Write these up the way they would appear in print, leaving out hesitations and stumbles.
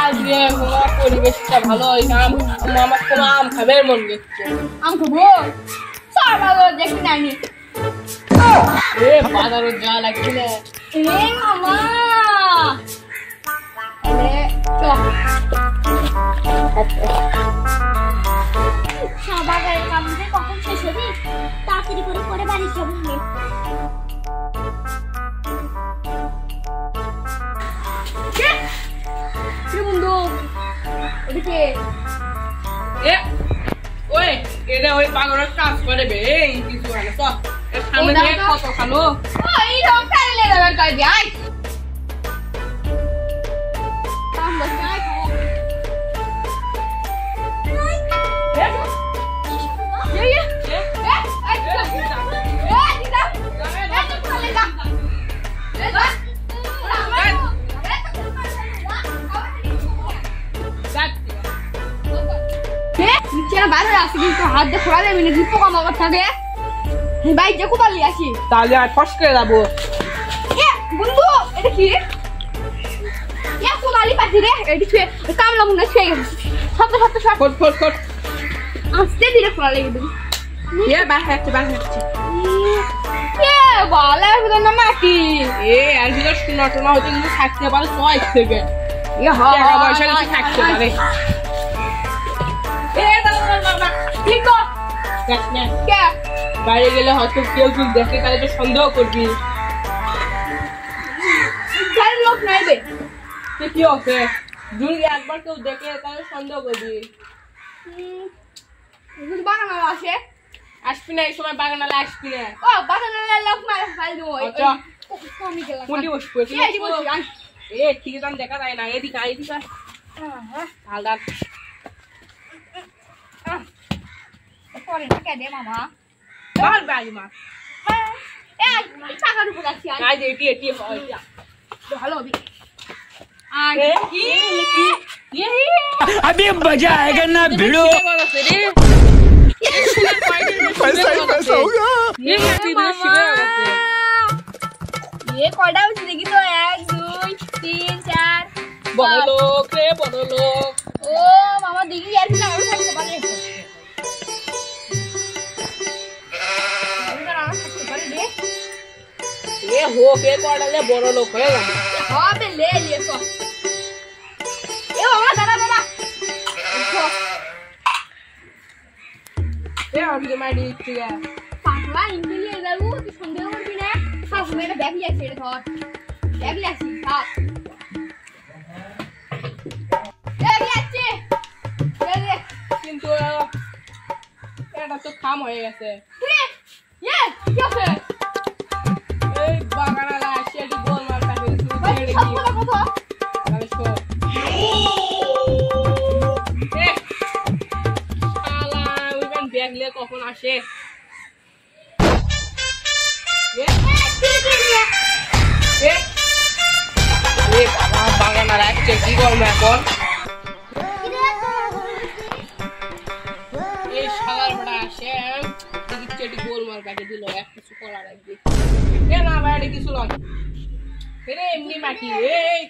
আজকে পরিবেশটা ভালো, আমার কোনো আম খাবে মন গেছে। আম খাবো দেখি নানি বাজারে যা লাগছে না মামা বাজারের কাম কখন শেষ হবে, তাড়াতাড়ি করে পরে বাড়ি যাবো। বন্ধু এদিকে ওই পাগলের কাজ করে বে কিছু হয় তো সামনে থেকে কত খালো এই রকম খাইলে যাবেন কই যাই কাম বসাই হাত দিয়ে খোলা দেবে না পোকা মাকড় থাকে বাইক যে কোপালি আসি তাহলে আর ফস করে যাবো। বন্ধু এটা কি কোপালি পাখি রে, এটি ছুঁয়ে কামলা মনে ছুঁয়ে গেছে সত্য সত্য ফট ফট ফট আস্তে ধীরে খোলা লেগে দেবে। বার হচ্ছে বলে না মাটি আর ভিতর শোনা টোনা হচ্ছে কিন্তু থাকতে পারে চয়েস থেকে পয়সা কিছু থাকতে পারে। বাইরে গেলে হয়তো কেউ তুই দেখে তাহলে তো সন্দেহ করবি লোক নাইবে কি আছে যদি একবার কেউ দেখে তাহলে সন্দেহ করবি। বাগানালা আসে আসবি না এই সময় বাগানালা আসবি না। ও বাগানালা লোক মারে ফাইল দেবো কমি গেল কোনটি বসবো ঠিক আছে দেখা যায় না এদিকে এদিকে হালদার পরে না কে দে মামা ভাল বাড়ি মা টাকার উপর আসি আজ এটি এটি হয় ভালো হবে अभी मजा आएगा ना भिड़ो पैसा ही पैसा होगा। ये कौड़ा बजे देखी तो 1 2 3 4 বড় লোক রে বড় লোক ओ मामा देखी यार फिर और खाते पारे এ হো কে কড়ালে বড় লোক হয়ে গেল। हां बे ले लिए तो ए मामा दादा दादा এ আমি মাইডি ঠিক আছে পাগলা ইংলিশ যাবো তুই সন্দেহ করবি না সব মেরে ব্যাগ লিয়ে ছেড়ে ধর ব্যাগ লিয়ে আসি থাক ব্যাগ লিয়ে আসছে কিন্তু এটা তো খাম হয়ে গেছে। ইয়ে কি আছে এই বাগানালা আসে এটি গোল মার কাটে ছেড়ে সব দিই কথা তাহলে শো শালা ওইখান ব্যাগ নিয়ে কখন আসে বাগানালা আসছে কি করবো এখন এই শালার বড়া আসে দিচ্ছে এটি গোল মার কাটে দিল এক কিছু করা লাগবে না বাইরে কিছু নয় রে এমনি মাটি এই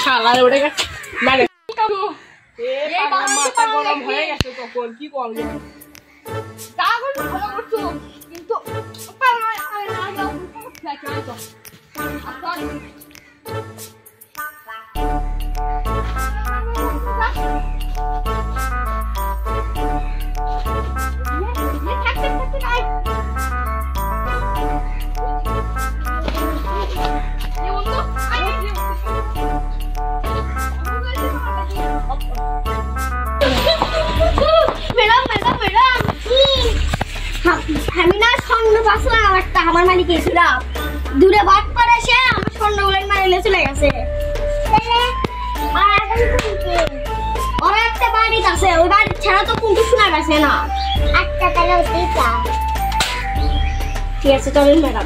শালার ওটা মানে মাথা গরম হয়ে গেছে তখন কি করবো কাগজ ভালো করছো কিন্তু পারনা না যাও ঠিক আছে আচ্ছা আমার মানে গেছিলাম দূরে বাদ পড়ে সে আমার স্বর্ণগুলো মারিলে চলে গেছে ওর একটা বাড়ি আছে ওই বাড়ি ছাড়া তো কিন্তু শোনা গেছে না একটা তাহলে ওইটা ঠিক আছে চলুন ম্যাডাম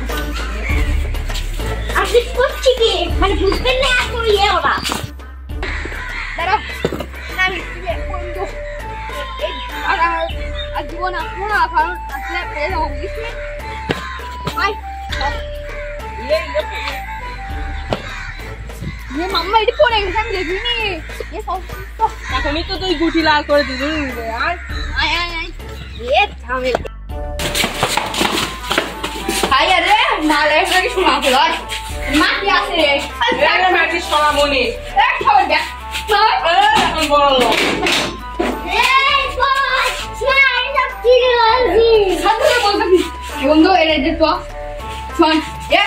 আসো পুলিশ করছি কি মানে বুঝবেন না এত ইয়ে ওরা দাঁড়াও না আমি বন্ধু এই আর জীবন আসবো না কারণ আসলে পেয়ে যাবো বুঝিস আয় ये मम्मा इधर पड़े गए हम देख नहीं ये सब तो এখনই তো তুই গুটি লাল করে দিলি আর आय आय आय ये थामे हाय अरे माले की सुना के यार मां क्या से रे এর মাটি সোনা মনি ए छोड़ दे छोड़ এখন বড় লোক ए बॉस स्माइल सब चिराजी साथ में बोल सकती बंदो एरे दे तो सुन ये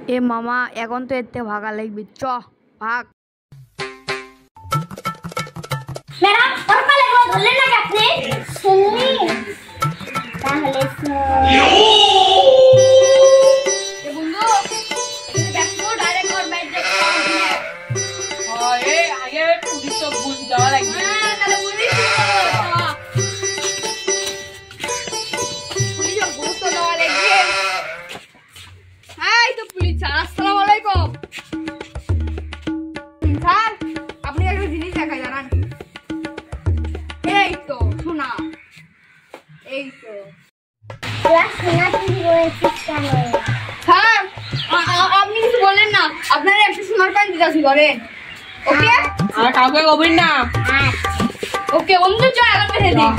এ মামা এখন তো এতে ভাগা লাগবে চ ভাগ ম্যাডাম পরপা লাগো ধরলেন না আপনি শুনলি তাহলে এ বন্ধু দেখো ডাইরেক্ট ওর বাইরে আরে আগে পুলিশ তো বুঝ দেওয়া লাগবে হ্যাঁ তাহলে পুলিশ পুলিশ তো দেওয়া লাগবে হাই তো পুলিশ আসসালামু আলাইকুম স্যার আপনি একটা জিনিস দেখাই জানান এই তো শোনা এই তো শোনা তুমি বলেছিস কেন স্যার আপনি কিছু বললেন না আপনারা একটা সোনার কয়েন জিজ্ঞাসা করেন ওকে আর কাউকে কবির না ওকে অন্য চল আগে দিই